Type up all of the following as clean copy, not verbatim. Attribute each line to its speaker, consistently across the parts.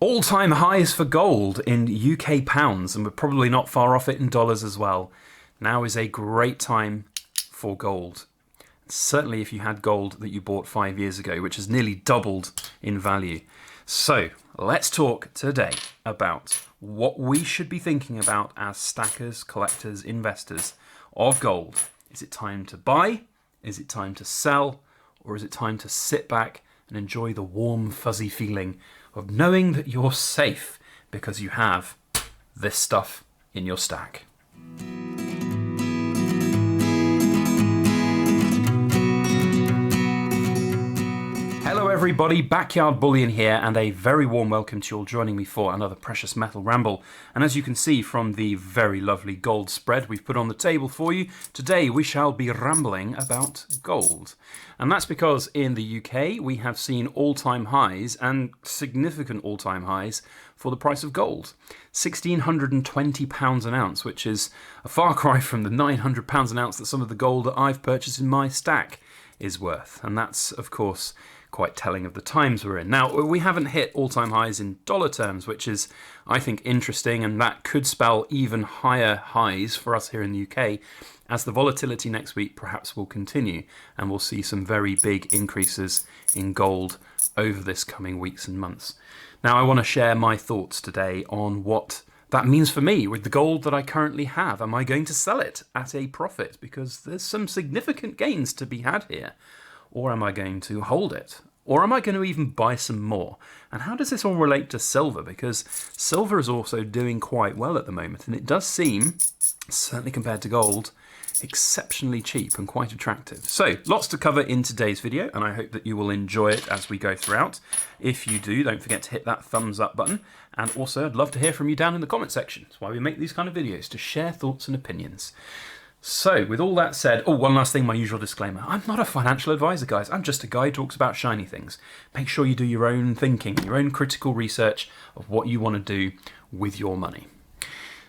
Speaker 1: All-time highs for gold in UK pounds, and we're probably not far off it in dollars as well. Now is a great time for gold. Certainly if you had gold that you bought 5 years ago, which has nearly doubled in value. So let's talk today about what we should be thinking about as stackers, collectors, investors of gold. Is it time to buy? Is it time to sell? Or is it time to sit back and enjoy the warm, fuzzy feeling of knowing that you're safe because you have this stuff in your stack? Hello everybody, Backyard Bullion here, and a very warm welcome to you all joining me for another Precious Metal Ramble. And as you can see from the very lovely gold spread we've put on the table for you, today we shall be rambling about gold. And that's because in the UK we have seen all-time highs, and significant all-time highs, for the price of gold. £1,620 an ounce, which is a far cry from the £900 an ounce that some of the gold that I've purchased in my stack is worth. And that's, of course, quite telling of the times we're in. Now, we haven't hit all-time highs in dollar terms, which is, I think, interesting, and that could spell even higher highs for us here in the UK, as the volatility next week perhaps will continue, and we'll see some very big increases in gold over this coming weeks and months. Now, I want to share my thoughts today on what that means for me with the gold that I currently have. Am I going to sell it at a profit? Because there's some significant gains to be had here. Or am I going to hold it? Or am I going to even buy some more? And how does this all relate to silver? Because silver is also doing quite well at the moment, and it does seem, certainly compared to gold, exceptionally cheap and quite attractive. So, lots to cover in today's video, and I hope that you will enjoy it as we go throughout. If you do, don't forget to hit that thumbs up button, and also I'd love to hear from you down in the comment section. That's why we make these kind of videos, to share thoughts and opinions. So, with all that said, one last thing, my usual disclaimer. I'm not a financial advisor, guys. I'm just a guy who talks about shiny things. Make sure you do your own thinking, your own critical research of what you want to do with your money.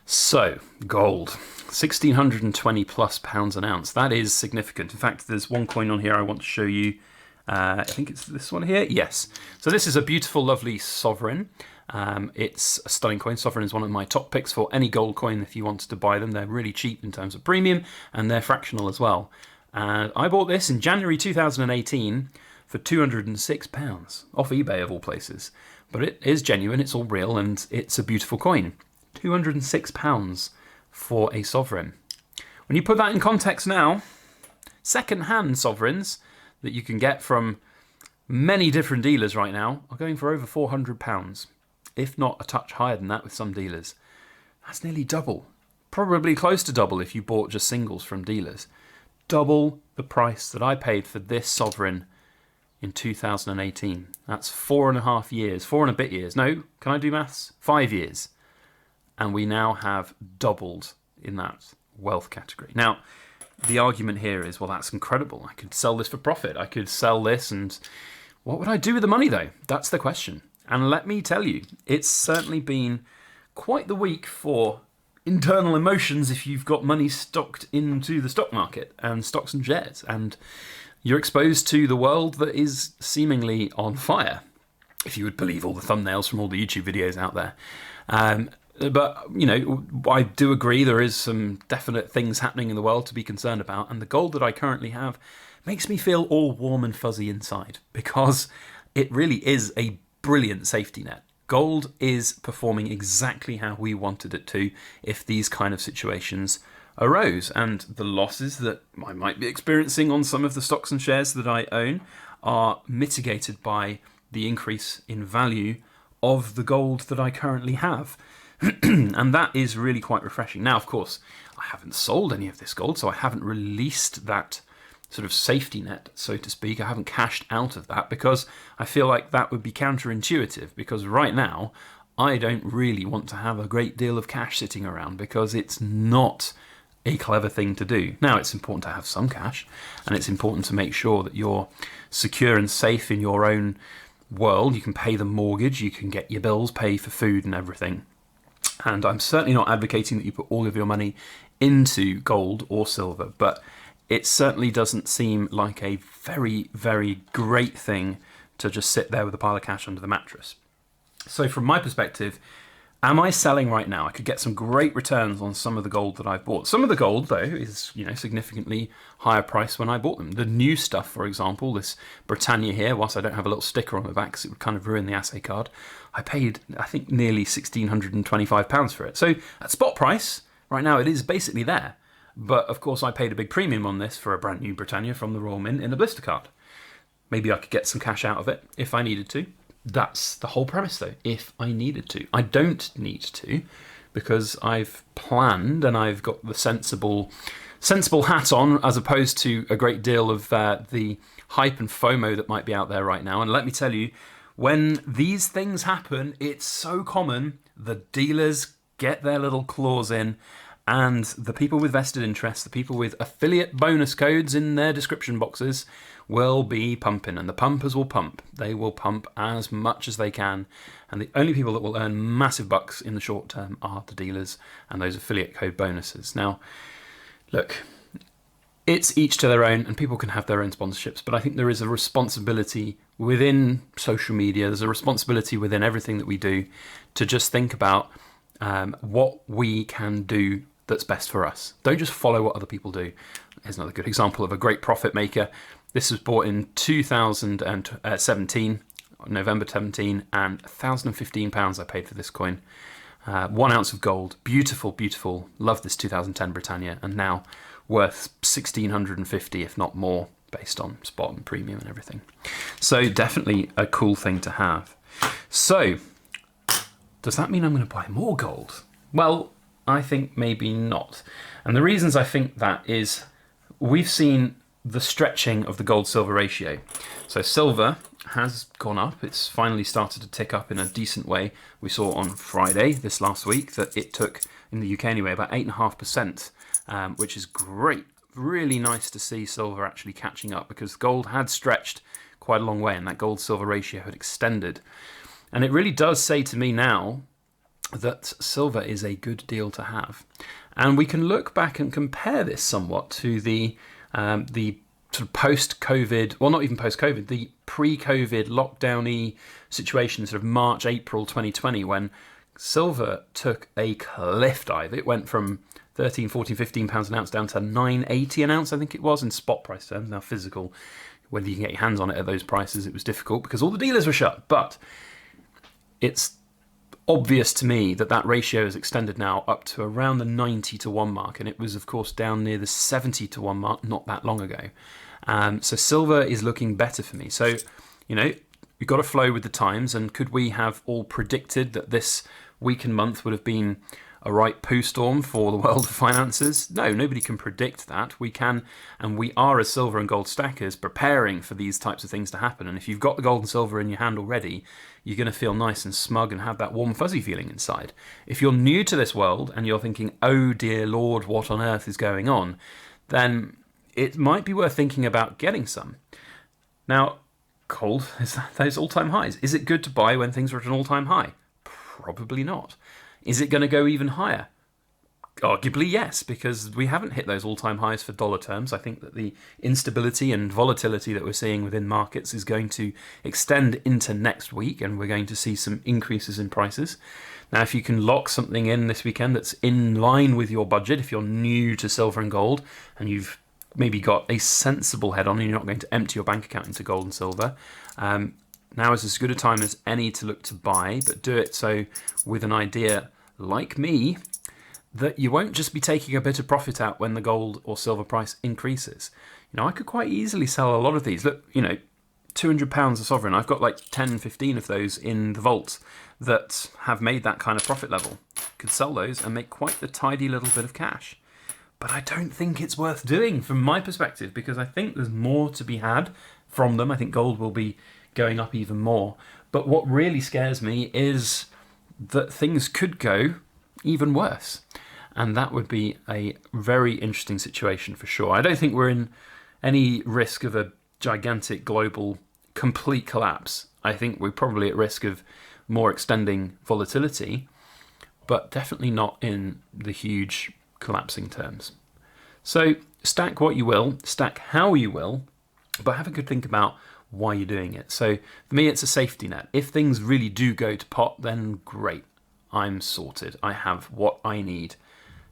Speaker 1: So, gold, £1,620 plus an ounce. That is significant. In fact, there's one coin on here I want to show you. I think it's this one here. Yes. So this is a beautiful, lovely sovereign. It's a stunning coin. Sovereign is one of my top picks for any gold coin if you wanted to buy them. They're really cheap in terms of premium, and they're fractional as well. And I bought this in January 2018 for £206 off eBay of all places. But it is genuine, it's all real, and it's a beautiful coin. £206 for a sovereign. When you put that in context now, second-hand sovereigns that you can get from many different dealers right now are going for over £400. If not a touch higher than that with some dealers. That's nearly double. Probably close to double if you bought just singles from dealers. Double the price that I paid for this sovereign in 2018. That's 4.5 years, 4 and a bit years. No, can I do maths? 5 years. And we now have doubled in that wealth category. Now, the argument here is, well, that's incredible. I could sell this for profit. I could sell this, and what would I do with the money, though? That's the question. And let me tell you, it's certainly been quite the week for internal emotions if you've got money stocked into the stock market and stocks and shares, and you're exposed to the world that is seemingly on fire, if you would believe all the thumbnails from all the YouTube videos out there. But, you know, I do agree there is some definite things happening in the world to be concerned about, and the gold that I currently have makes me feel all warm and fuzzy inside, because it really is a brilliant safety net. Gold is performing exactly how we wanted it to if these kind of situations arose, and the losses that I might be experiencing on some of the stocks and shares that I own are mitigated by the increase in value of the gold that I currently have. And that is really quite refreshing. Now, of course, I haven't sold any of this gold, so I haven't released that sort of safety net, so to speak. I haven't cashed out of that because I feel like that would be counterintuitive, because right now I don't really want to have a great deal of cash sitting around, because it's not a clever thing to do. Now, it's important to have some cash, and it's important to make sure that you're secure and safe in your own world. You can pay the mortgage, you can get your bills, pay for food and everything. And I'm certainly not advocating that you put all of your money into gold or silver, but it certainly doesn't seem like a very, very great thing to just sit there with a pile of cash under the mattress. So from my perspective, am I selling right now? I could get some great returns on some of the gold that I've bought. Some of the gold, though, is significantly higher price when I bought them. The new stuff, for example, this Britannia here, whilst I don't have a little sticker on the back because it would kind of ruin the assay card, I paid, I think, nearly £1,625 for it. So at spot price, right now, it is basically there. But, of course, I paid a big premium on this for a brand new Britannia from the Royal Mint in a blister card. Maybe I could get some cash out of it if I needed to. That's the whole premise, though, if I needed to. I don't need to, because I've planned and I've got the sensible hat on, as opposed to a great deal of the hype and FOMO that might be out there right now. And let me tell you, when these things happen, it's so common. The dealers get their little claws in, and the people with vested interests, the people with affiliate bonus codes in their description boxes, will be pumping, and the pumpers will pump. They will pump as much as they can, and the only people that will earn massive bucks in the short term are the dealers and those affiliate code bonuses. Now, look, it's each to their own, and people can have their own sponsorships, but I think there is a responsibility within social media, there's a responsibility within everything that we do to just think about what we can do that's best for us. Don't just follow what other people do. Here's another good example of a great profit maker. This was bought in 2017, November 17, and £1,015 I paid for this coin. 1 ounce of gold, beautiful, beautiful. Love this 2010 Britannia, and now worth 1,650, if not more, based on spot and premium and everything. So definitely a cool thing to have. So does that mean I'm going to buy more gold? Well, I think maybe not. And the reasons I think that is we've seen the stretching of the gold-silver ratio. So silver has gone up. It's finally started to tick up in a decent way. We saw on Friday, this last week, that it took, in the UK anyway, about 8.5%, which is great. Really nice to see silver actually catching up, because gold had stretched quite a long way and that gold-silver ratio had extended. And it really does say to me now that silver is a good deal to have. And we can look back and compare this somewhat to the sort of post-COVID, well, not even post-COVID, the pre-COVID lockdown-y situation, sort of March, April 2020, when silver took a cliff dive. It went from 13, 14, 15 pounds an ounce down to 9.80 an ounce, I think it was, in spot price terms. Now, physical, whether you can get your hands on it at those prices, it was difficult because all the dealers were shut. But it's obvious to me that that ratio is extended now up to around the 90 to 1 mark, and it was of course down near the 70 to 1 mark not that long ago. So silver is looking better for me. So, you've got to flow with the times, and could we have all predicted that this week and month would have been a right poo storm for the world of finances? No, nobody can predict that. We can, and we are, as silver and gold stackers, preparing for these types of things to happen. And if you've got the gold and silver in your hand already, you're going to feel nice and smug and have that warm fuzzy feeling inside. If you're new to this world and you're thinking, oh dear Lord, what on earth is going on, then it might be worth thinking about getting some. Now, gold is those all-time highs. Is it good to buy when things are at an all-time high? Probably not. Is it going to go even higher? Arguably, yes, because we haven't hit those all-time highs for dollar terms. I think that the instability and volatility that we're seeing within markets is going to extend into next week, and we're going to see some increases in prices. Now, if you can lock something in this weekend that's in line with your budget, if you're new to silver and gold, and you've maybe got a sensible head on and you're not going to empty your bank account into gold and silver, now is as good a time as any to look to buy, but do it so with an idea, like me, that you won't just be taking a bit of profit out when the gold or silver price increases. I could quite easily sell a lot of these. Look, £200 a sovereign. I've got like 10, 15 of those in the vault that have made that kind of profit level. Could sell those and make quite the tidy little bit of cash. But I don't think it's worth doing from my perspective, because I think there's more to be had from them. I think gold will be going up even more. But what really scares me is that things could go even worse. And that would be a very interesting situation for sure. I don't think we're in any risk of a gigantic global complete collapse. I think we're probably at risk of more extending volatility, but definitely not in the huge collapsing terms. So stack what you will, stack how you will, but have a good think about why you're doing it. So for me, it's a safety net. If things really do go to pot, then great. I'm sorted. I have what I need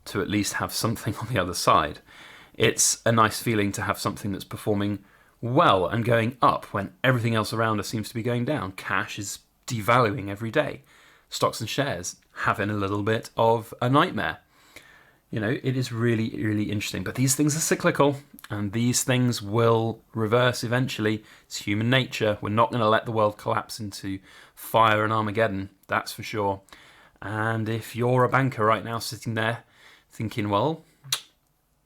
Speaker 1: to at least have something on the other side. It's a nice feeling to have something that's performing well and going up when everything else around us seems to be going down. Cash is devaluing every day. Stocks and shares having a little bit of a nightmare. You know, it is really, really interesting. But these things are cyclical, and these things will reverse eventually. It's human nature. We're not going to let the world collapse into fire and Armageddon, that's for sure. And if you're a banker right now sitting there thinking, well,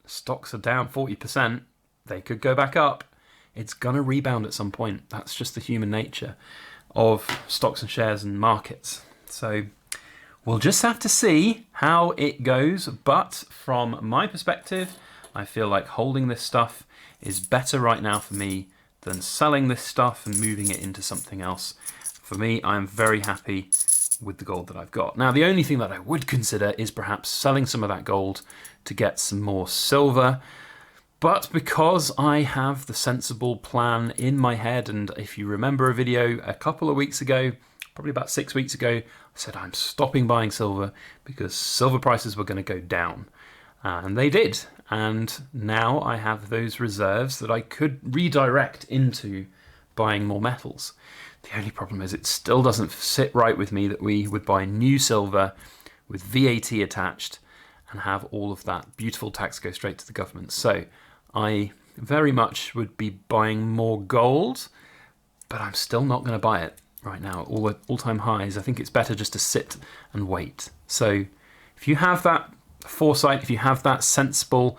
Speaker 1: stocks are down 40%, they could go back up. It's going to rebound at some point. That's just the human nature of stocks and shares and markets. So we'll just have to see how it goes. But from my perspective, I feel like holding this stuff is better right now for me than selling this stuff and moving it into something else. For me, I'm very happy with the gold that I've got. Now, the only thing that I would consider is perhaps selling some of that gold to get some more silver. But because I have the sensible plan in my head, and if you remember a video a couple of weeks ago, probably about 6 weeks ago, I said I'm stopping buying silver because silver prices were going to go down. And they did. And now I have those reserves that I could redirect into buying more metals. The only problem is it still doesn't sit right with me that we would buy new silver with VAT attached and have all of that beautiful tax go straight to the government. So I very much would be buying more gold, but I'm still not going to buy it right now at all-time highs. I think it's better just to sit and wait. So if you have that foresight, if you have that sensible,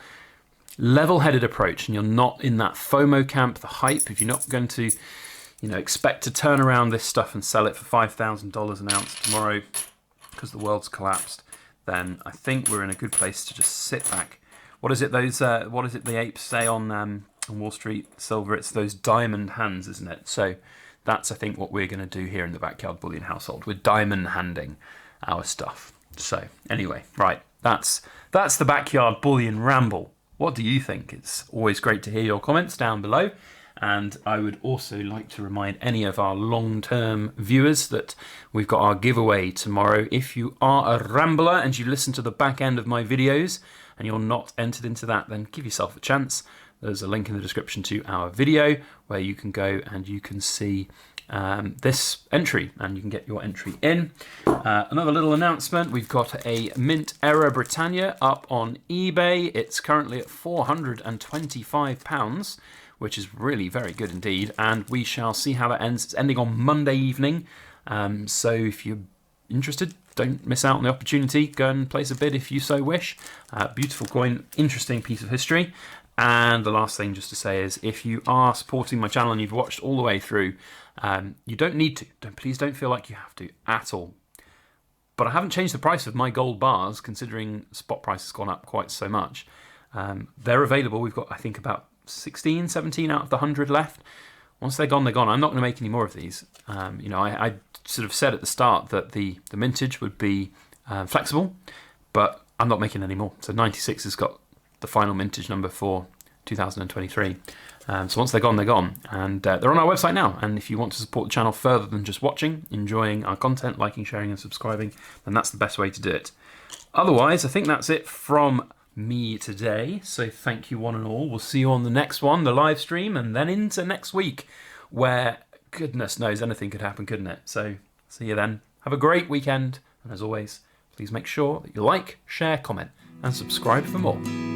Speaker 1: level-headed approach, and you're not in that FOMO camp, the hype, if you're not going to expect to turn around this stuff and sell it for $5,000 an ounce tomorrow because the world's collapsed, then I think we're in a good place to just sit back. What is it the apes say on Wall Street silver? It's those diamond hands, isn't it? So that's, I think, what we're going to do here in the Backyard Bullion household. We're diamond handing our stuff. So anyway, right, that's the Backyard Bullion ramble. What do you think? It's always great to hear your comments down below. And I would also like to remind any of our long-term viewers that we've got our giveaway tomorrow. If you are a rambler and you listen to the back end of my videos and you're not entered into that, then give yourself a chance. There's a link in the description to our video where you can go and you can see this entry and you can get your entry in. Another little announcement, we've got a Mint Era Britannia up on eBay. It's currently at £425, which is really very good indeed, and we shall see how that ends. It's ending on Monday evening, so if you're interested, don't miss out on the opportunity. Go and place a bid if you so wish. Beautiful coin, interesting piece of history. And the last thing just to say is, if you are supporting my channel and you've watched all the way through, you don't need to. Please don't feel like you have to at all. But I haven't changed the price of my gold bars, considering spot price has gone up quite so much. They're available. We've got, I think, about 16, 17 out of the 100 left. Once they're gone, they're gone. I'm not going to make any more of these. I sort of said at the start that the mintage would be flexible, but I'm not making any more. So 96 has got the final mintage number for 2023. So once they're gone, they're gone. And they're on our website now. And if you want to support the channel further than just watching, enjoying our content, liking, sharing and subscribing, then that's the best way to do it. Otherwise, I think that's it from me today. So thank you one and all. We'll see you on the next one, the live stream, and then into next week, where goodness knows anything could happen, couldn't it? So see you then. Have a great weekend, and as always, please make sure that you like, share, comment and subscribe for more.